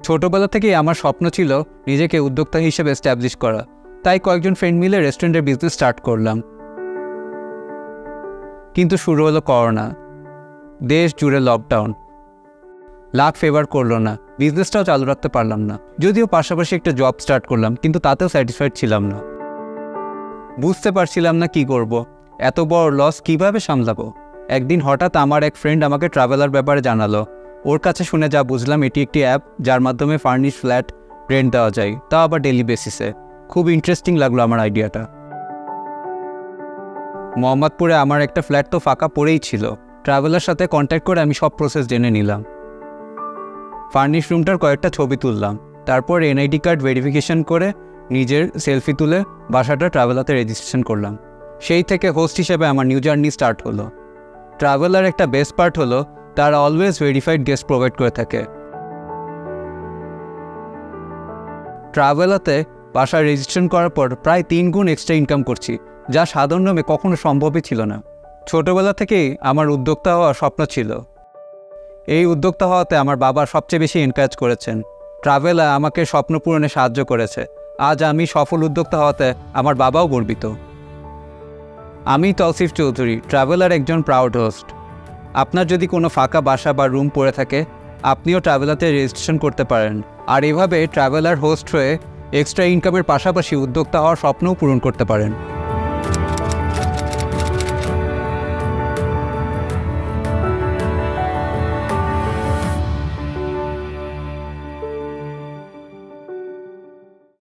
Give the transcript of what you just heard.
ছোটবেলা থেকেই আমার স্বপ্ন ছিল নিজেকে উদ্যোক্তা হিসেবে এস্টাবলিশ করা, তাই কয়েকজন ফ্রেন্ড মিলে রেস্টুরেন্টের বিজনেস স্টার্ট করলাম। কিন্তু শুরু হলো করোনা, দেশ জুড়ে লকডাউন, লাক ফেভার করলো না, বিজনেসটাও চালু রাখতে পারলাম না। যদিও পাশাপাশি একটা জব স্টার্ট করলাম, কিন্তু তাতেও স্যাটিসফাইড ছিলাম না। বুঝতে পারছিলাম না কি করব, এত বড় লস কিভাবে সামলাবো। একদিন হঠাৎ আমার এক ফ্রেন্ড আমাকে ট্রাভেলার ব্যাপারে জানালো। ওর কাছে শুনে যা বুঝলাম, এটি একটি অ্যাপ যার মাধ্যমে ফার্নিশ ফ্ল্যাট রেন্ট দেওয়া যায়, তাও আবার ডেইলি বেসিসে। খুব ইন্টারেস্টিং লাগলো আমার আইডিয়াটা। মোহাম্মদপুরে আমার একটা ফ্ল্যাট তো ফাঁকা পড়েই ছিল। ট্রাভেলার সাথে কন্ট্যাক্ট করে আমি সব প্রসেস জেনে নিলাম। ফার্নিশ রুমটার কয়েকটা ছবি তুললাম, তারপর এনআইডি কার্ড ভেরিফিকেশন করে নিজের সেলফি তুলে বাসাটা ট্রাভেলাতে রেজিস্ট্রেশন করলাম। সেই থেকে হোস্ট হিসেবে আমার নিউ জার্নি স্টার্ট হলো। ট্রাভেলার একটা বেস্ট পার্ট হলো তারা অলওয়েজ ভেরিফাইড গেস্ট প্রোভাইড করে থাকে। ট্রাভেলাতে বাসা রেজিস্ট্রেশন করার পর প্রায় 3 গুণ এক্সট্রা ইনকাম করছি, যা সাধারণ নামে কখনো সম্ভবই ছিল না। ছোটোবেলা থেকেই আমার উদ্যোক্তা হওয়ার স্বপ্ন ছিল। এই উদ্যোক্তা হওয়াতে আমার বাবা সবচেয়ে বেশি এনকারেজ করেছেন। ট্রাভেলার আমাকে স্বপ্ন পূরণে সাহায্য করেছে। আজ আমি সফল উদ্যোক্তা হওয়াতে আমার বাবাও গর্বিত। আমি তৌসিফ চৌধুরী, ট্রাভেলার একজন প্রাউড হোস্ট। আপনার যদি কোনো ফাঁকা বাসা বা রুম পড়ে থাকে, আপনিও ট্রাভেলাতে রেজিস্ট্রেশন করতে পারেন, আর এভাবে ট্রাভেলার হোস্ট হয়ে এক্সট্রা ইনকামের পাশাপাশি উদ্যোক্তা হওয়ার স্বপ্নও পূরণ করতে পারেন।